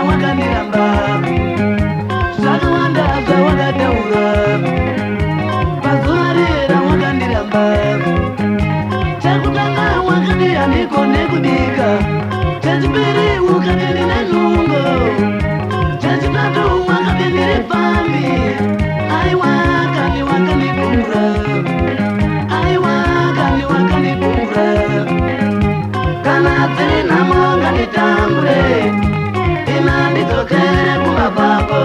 wakandiramba zvakawanda zvawakataura pazuva rera wakandiramba chekutanga wakati handikone kubika chechipiri ukati ndine nhungo chechitatu wakati ndiri pambi aiwa kandi wakandikumbura aiwa kandi wakandikumbura kana dziri nhamo nganditambure ina ndidzokere kumba kwako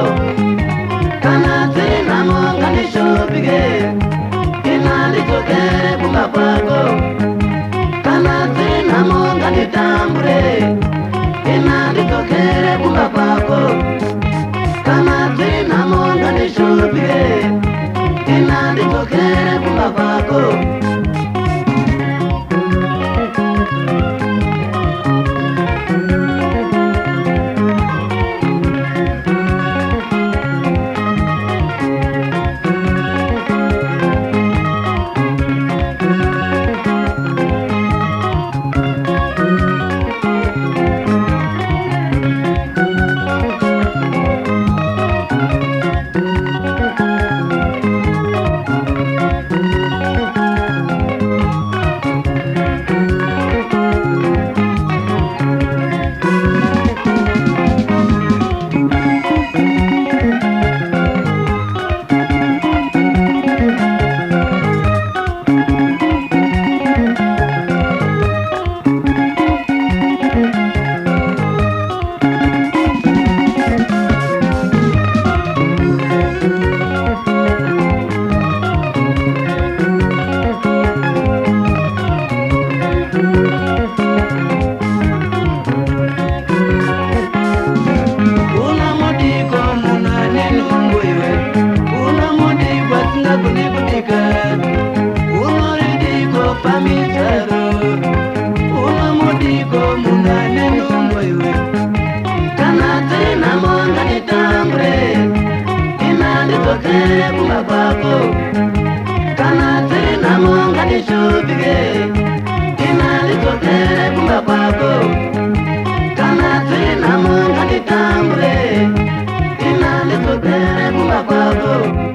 kana dziri nhamo ngandishupike ina ndidzokere kumba kwako kana dziri nhamo nganditambure ina ndidzokere kumba kwako kana dziri nhamo ngandishupike ina ndidzokere kumba kwako. Kumba kwako kana dziri nhamo ngandishupike ina ndidzokere kumba kwako kana dziri nhamo nganditambure ina ndidzokere kumba kwako.